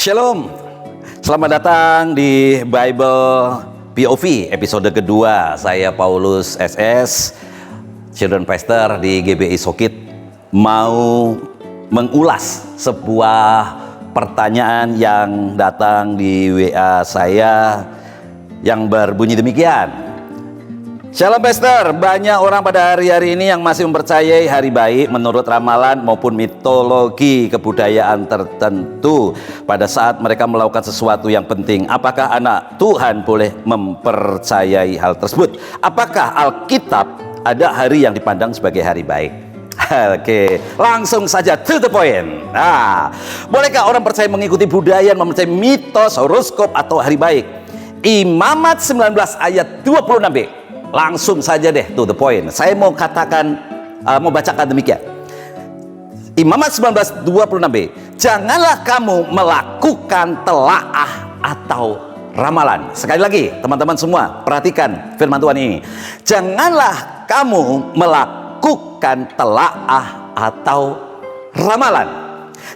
Shalom, selamat datang di Bible POV episode kedua. Saya Paulus SS, Children Pastor di GBI Sokit, mau mengulas sebuah pertanyaan yang datang di WA saya yang berbunyi demikian. Shalom Pastor, banyak orang pada hari-hari ini yang masih mempercayai hari baik menurut ramalan maupun mitologi kebudayaan tertentu pada saat mereka melakukan sesuatu yang penting. Apakah anak Tuhan boleh mempercayai hal tersebut? Apakah Alkitab ada hari yang dipandang sebagai hari baik? Oke, langsung saja to the point. Bolehkah orang percaya mengikuti budaya, mempercayai mitos, horoskop atau hari baik? Imamat 19 ayat 26b. Langsung saja deh to the point. Saya mau katakan, mau bacakan demikian. Imamat 19:26b. Janganlah kamu melakukan telaah atau ramalan. Sekali lagi, teman-teman semua, perhatikan firman Tuhan ini. Janganlah kamu melakukan telaah atau ramalan.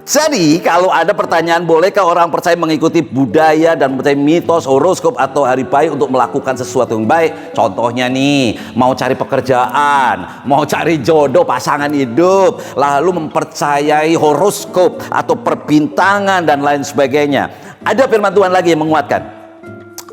Jadi kalau ada pertanyaan, bolehkah orang percaya mengikuti budaya dan percaya mitos, horoskop atau hari baik untuk melakukan sesuatu yang baik? Contohnya nih, mau cari pekerjaan, mau cari jodoh pasangan hidup, lalu mempercayai horoskop atau perbintangan dan lain sebagainya. Ada firman Tuhan lagi yang menguatkan.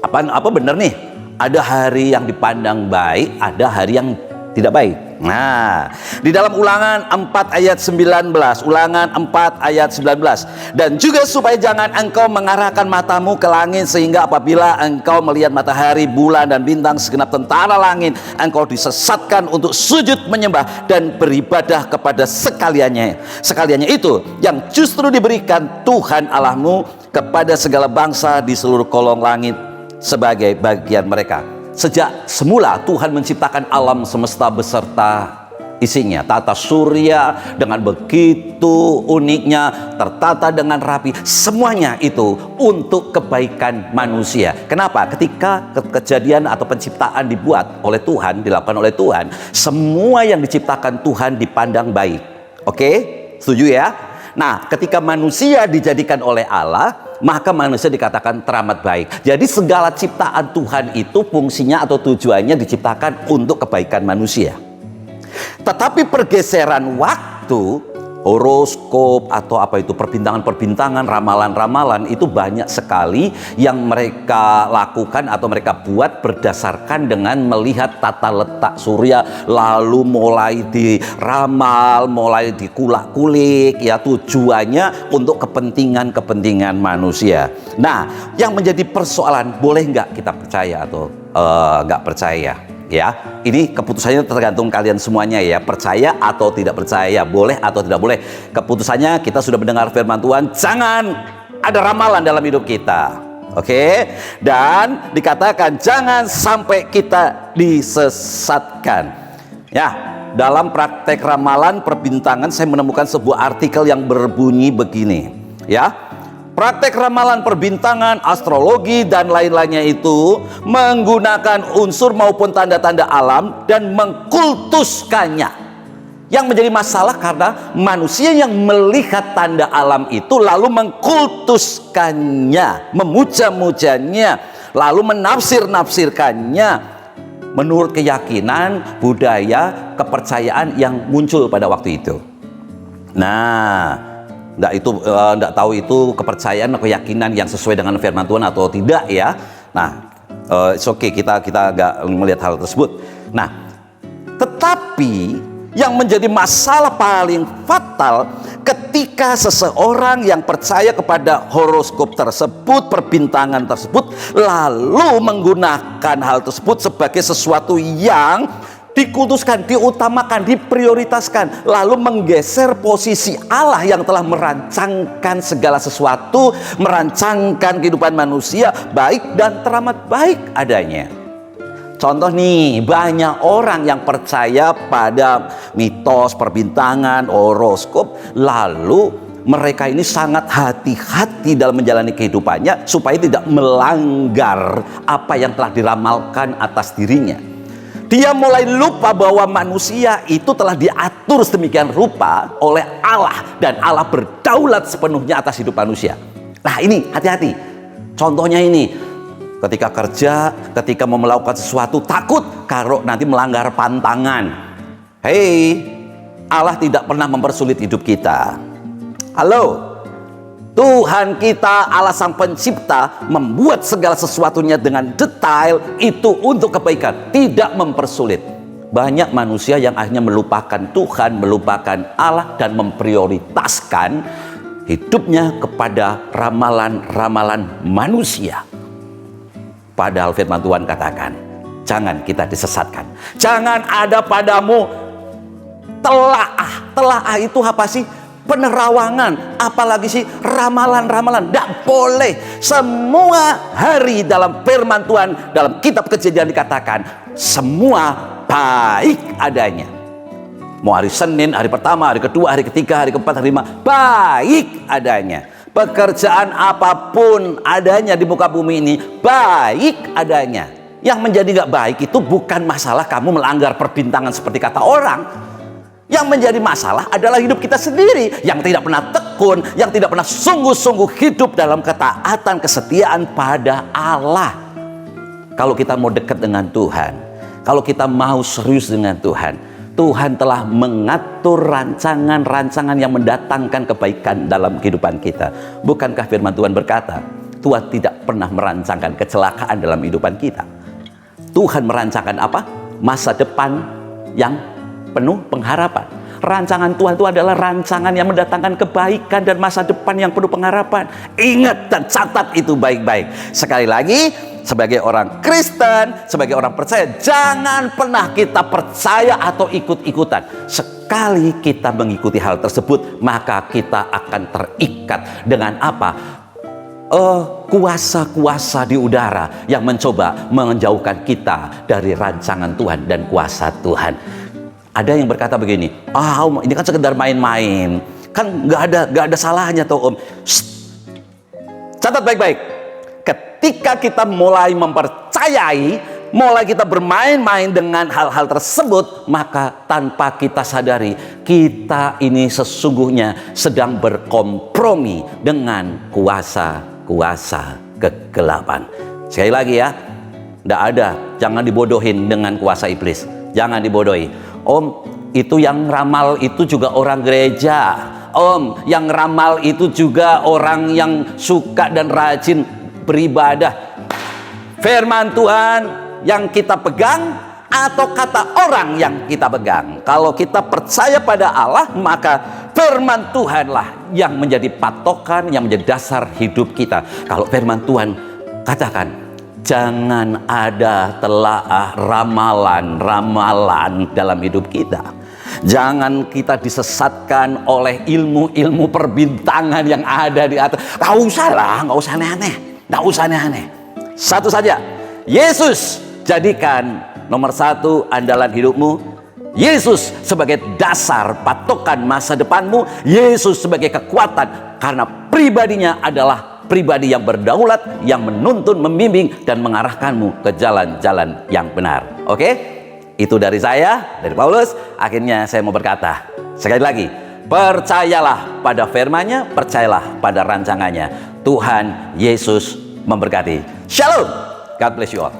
Apa benar nih? Ada hari yang dipandang baik, ada hari yang tidak baik. Nah, di dalam Ulangan 4 ayat 19, Ulangan 4 ayat 19. Dan juga supaya jangan engkau mengarahkan matamu ke langit, sehingga apabila engkau melihat matahari, bulan dan bintang segenap tentara langit, engkau disesatkan untuk sujud menyembah dan beribadah kepada sekaliannya itu yang justru diberikan Tuhan Allahmu kepada segala bangsa di seluruh kolong langit sebagai bagian mereka. Sejak semula Tuhan menciptakan alam semesta beserta isinya. Tata surya dengan begitu uniknya, tertata dengan rapi. Semuanya itu untuk kebaikan manusia. Kenapa? Ketika kejadian atau penciptaan dibuat oleh Tuhan, dilakukan oleh Tuhan, semua yang diciptakan Tuhan dipandang baik. Oke? Setuju ya? Nah, ketika manusia dijadikan oleh Allah, maka manusia dikatakan teramat baik. Jadi segala ciptaan Tuhan itu fungsinya atau tujuannya diciptakan untuk kebaikan manusia. Tetapi pergeseran waktu, horoskop atau apa itu, perbintangan-perbintangan, ramalan-ramalan itu banyak sekali yang mereka lakukan atau mereka buat berdasarkan dengan melihat tata letak surya, lalu mulai diramal, mulai dikulak-kulik, ya tujuannya untuk kepentingan manusia. Nah, yang menjadi persoalan, boleh nggak kita percaya atau nggak percaya? Ya, ini keputusannya tergantung kalian semuanya ya, percaya atau tidak percaya, boleh atau tidak boleh. Keputusannya kita sudah mendengar firman Tuhan, jangan ada ramalan dalam hidup kita. Oke? Dan dikatakan jangan sampai kita disesatkan. Ya, dalam praktek ramalan perbintangan saya menemukan sebuah artikel yang berbunyi begini, ya. Praktek ramalan perbintangan, astrologi, dan lain-lainnya itu menggunakan unsur maupun tanda-tanda alam dan mengkultuskannya. Yang menjadi masalah karena manusia yang melihat tanda alam itu lalu mengkultuskannya, memuja-mujanya, lalu menafsir-nafsirkannya menurut keyakinan, budaya, kepercayaan yang muncul pada waktu itu. Nah, Nggak tahu itu kepercayaan atau keyakinan yang sesuai dengan firman Tuhan atau tidak ya. Nah, it's okay, kita nggak melihat hal tersebut. Nah, tetapi yang menjadi masalah paling fatal ketika seseorang yang percaya kepada horoskop tersebut, perbintangan tersebut, lalu menggunakan hal tersebut sebagai sesuatu yang dikultuskan, diutamakan, diprioritaskan, lalu menggeser posisi Allah yang telah merancangkan segala sesuatu, merancangkan kehidupan manusia baik dan teramat baik adanya. Contoh nih, banyak orang yang percaya pada mitos, perbintangan, horoskop, lalu mereka ini sangat hati-hati dalam menjalani kehidupannya supaya tidak melanggar apa yang telah diramalkan atas dirinya. Dia mulai lupa bahwa manusia itu telah diatur sedemikian rupa oleh Allah, dan Allah berdaulat sepenuhnya atas hidup manusia. Nah ini hati-hati. Contohnya ini, ketika kerja, ketika mau melakukan sesuatu, takut kalau nanti melanggar pantangan. Hei, Allah tidak pernah mempersulit hidup kita. Halo, Tuhan kita, Allah Sang Pencipta, membuat segala sesuatunya dengan detail itu untuk kebaikan, tidak mempersulit. Banyak manusia yang akhirnya melupakan Tuhan, melupakan Allah, dan memprioritaskan hidupnya kepada ramalan-ramalan manusia. Padahal firman Tuhan katakan, jangan kita disesatkan. Jangan ada padamu telaah. Telaah itu apa sih? Penerawangan, apalagi sih ramalan-ramalan. Tidak boleh. Semua hari dalam firman Tuhan, dalam kitab Kejadian dikatakan, semua baik adanya. Mau hari Senin, hari pertama, hari kedua, hari ketiga, hari keempat, hari lima, baik adanya. Pekerjaan apapun adanya di muka bumi ini, baik adanya. Yang menjadi gak baik itu bukan masalah kamu melanggar perbintangan seperti kata orang. Yang menjadi masalah adalah hidup kita sendiri, yang tidak pernah tekun, yang tidak pernah sungguh-sungguh hidup dalam ketaatan, kesetiaan pada Allah. Kalau kita mau dekat dengan Tuhan, kalau kita mau serius dengan Tuhan, Tuhan telah mengatur rancangan-rancangan yang mendatangkan kebaikan dalam kehidupan kita. Bukankah firman Tuhan berkata, Tuhan tidak pernah merancangkan kecelakaan dalam kehidupan kita. Tuhan merancangkan apa? Masa depan yang penuh pengharapan. Rancangan Tuhan itu adalah rancangan yang mendatangkan kebaikan dan masa depan yang penuh pengharapan. Ingat dan catat itu baik-baik. Sekali lagi, sebagai orang Kristen, sebagai orang percaya, jangan pernah kita percaya atau ikut-ikutan. Sekali kita mengikuti hal tersebut, maka kita akan terikat dengan apa? Kuasa-kuasa di udara yang mencoba menjauhkan kita dari rancangan Tuhan dan kuasa Tuhan. Ada yang berkata begini, Om, ini kan sekedar main-main, kan nggak ada salahnya tuh Om. Shh. Catat baik-baik. Ketika kita mulai mempercayai, mulai kita bermain-main dengan hal-hal tersebut, maka tanpa kita sadari, kita ini sesungguhnya sedang berkompromi dengan kuasa-kuasa kegelapan. Sekali lagi ya, tidak ada, jangan dibodohin dengan kuasa iblis. Jangan dibodohi. Om, itu yang ramal itu juga orang gereja. Om, yang ramal itu juga orang yang suka dan rajin beribadah. Firman Tuhan yang kita pegang atau kata orang yang kita pegang? Kalau kita percaya pada Allah, maka firman Tuhanlah yang menjadi patokan, yang menjadi dasar hidup kita. Kalau firman Tuhan katakan, jangan ada telaah ramalan-ramalan dalam hidup kita. Jangan kita disesatkan oleh ilmu-ilmu perbintangan yang ada di atas. Nggak usah lah, nggak usah aneh-aneh. Nggak usah aneh-aneh. Satu saja, Yesus jadikan nomor satu andalan hidupmu. Yesus sebagai dasar patokan masa depanmu. Yesus sebagai kekuatan, karena pribadinya adalah pribadi yang berdaulat, yang menuntun, membimbing, dan mengarahkanmu ke jalan-jalan yang benar. Oke? Itu dari saya, dari Paulus. Akhirnya saya mau berkata, sekali lagi, percayalah pada firman-Nya, percayalah pada rancangannya. Tuhan Yesus memberkati. Shalom. God bless you all.